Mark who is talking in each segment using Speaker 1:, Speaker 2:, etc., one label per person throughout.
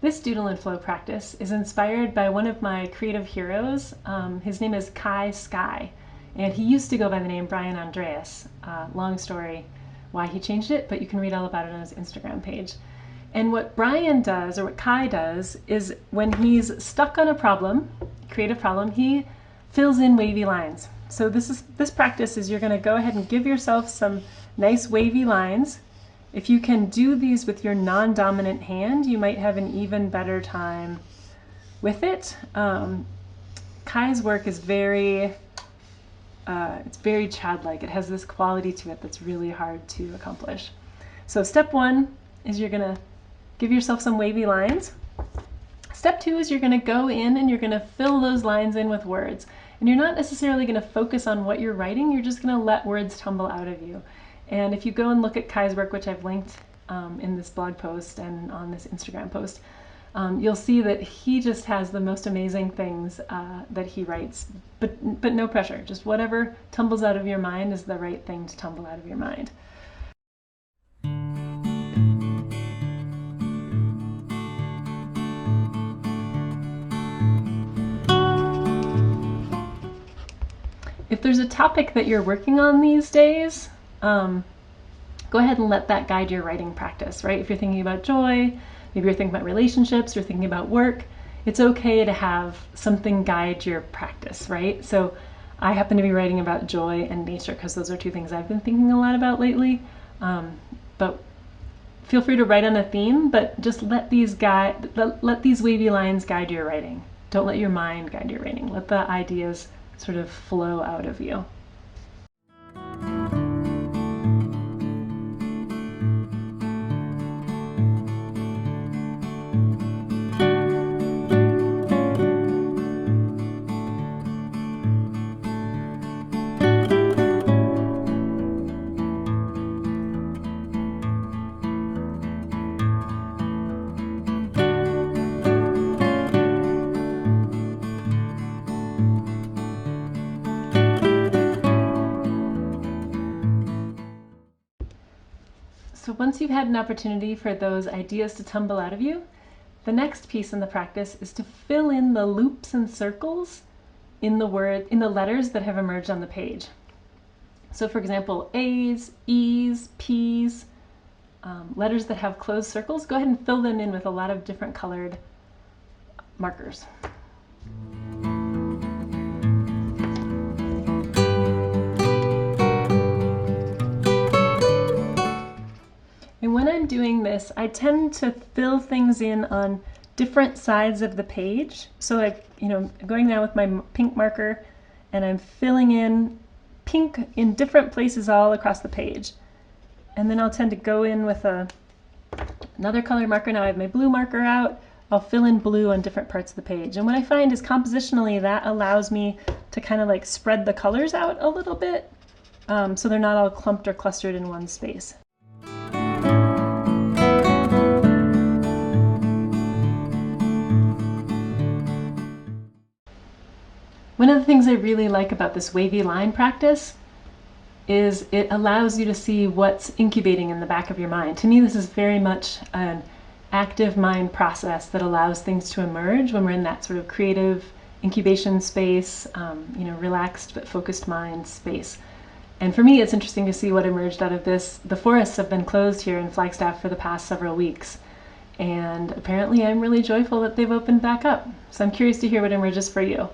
Speaker 1: This Doodle and Flow practice is inspired by one of my creative heroes. His name is Skye, and he used to go by the name Brian Andreas. Long story why he changed it, but you can read all about it on his Instagram page. And what Brian does, or what Kai does, is when he's stuck on a problem, creative problem, he fills in wavy lines. So this practice is you're going to go ahead and give yourself some nice wavy lines. If you can do these with your non-dominant hand, you might have an even better time with it. Kai's work is it's very childlike. It has this quality to it that's really hard to accomplish. So step one is you're gonna give yourself some wavy lines. Step two is you're gonna go in and you're gonna fill those lines in with words. And you're not necessarily gonna focus on what you're writing, you're just gonna let words tumble out of you. And if you go and look at Kai's work, which I've linked in this blog post and on this Instagram post, you'll see that he just has the most amazing things that he writes, but no pressure. Just whatever tumbles out of your mind is the right thing to tumble out of your mind. If there's a topic that you're working on these days, go ahead and let that guide your writing practice, right? If you're thinking about joy, maybe you're thinking about relationships, you're thinking about work, it's okay to have something guide your practice, right? So I happen to be writing about joy and nature because those are two things I've been thinking a lot about lately. But feel free to write on a theme, but just let these wavy lines guide your writing. Don't let your mind guide your writing. Let the ideas sort of flow out of you. So once you've had an opportunity for those ideas to tumble out of you, the next piece in the practice is to fill in the loops and circles in the letters that have emerged on the page. So for example, A's, E's, P's, letters that have closed circles, go ahead and fill them in with a lot of different colored markers. And when I'm doing this, I tend to fill things in on different sides of the page. So I'm going now with my pink marker and I'm filling in pink in different places all across the page. And then I'll tend to go in with another color marker. Now I have my blue marker out. I'll fill in blue on different parts of the page. And what I find is compositionally that allows me to kind of like spread the colors out a little bit so they're not all clumped or clustered in one space. One of the things I really like about this wavy line practice is it allows you to see what's incubating in the back of your mind. To me, this is very much an active mind process that allows things to emerge when we're in that sort of creative incubation space, relaxed but focused mind space. And for me, it's interesting to see what emerged out of this. The forests have been closed here in Flagstaff for the past several weeks, and apparently I'm really joyful that they've opened back up. So I'm curious to hear what emerges for you.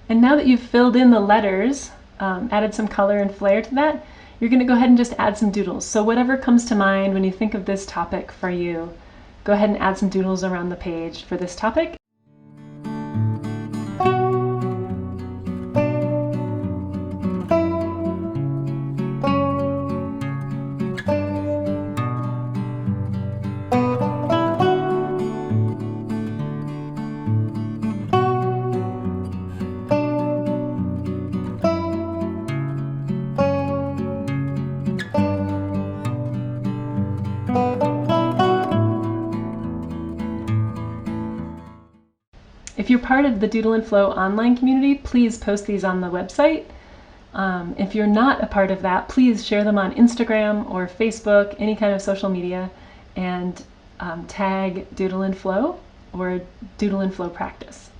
Speaker 1: And now that you've filled in the letters, added some color and flair to that, you're going to go ahead and just add some doodles. So whatever comes to mind when you think of this topic for you, go ahead and add some doodles around the page for this topic. If you're part of the Doodle and Flow online community, please post these on the website. If you're not a part of that, please share them on Instagram or Facebook, any kind of social media, and tag Doodle and Flow. or a doodle and flow practice.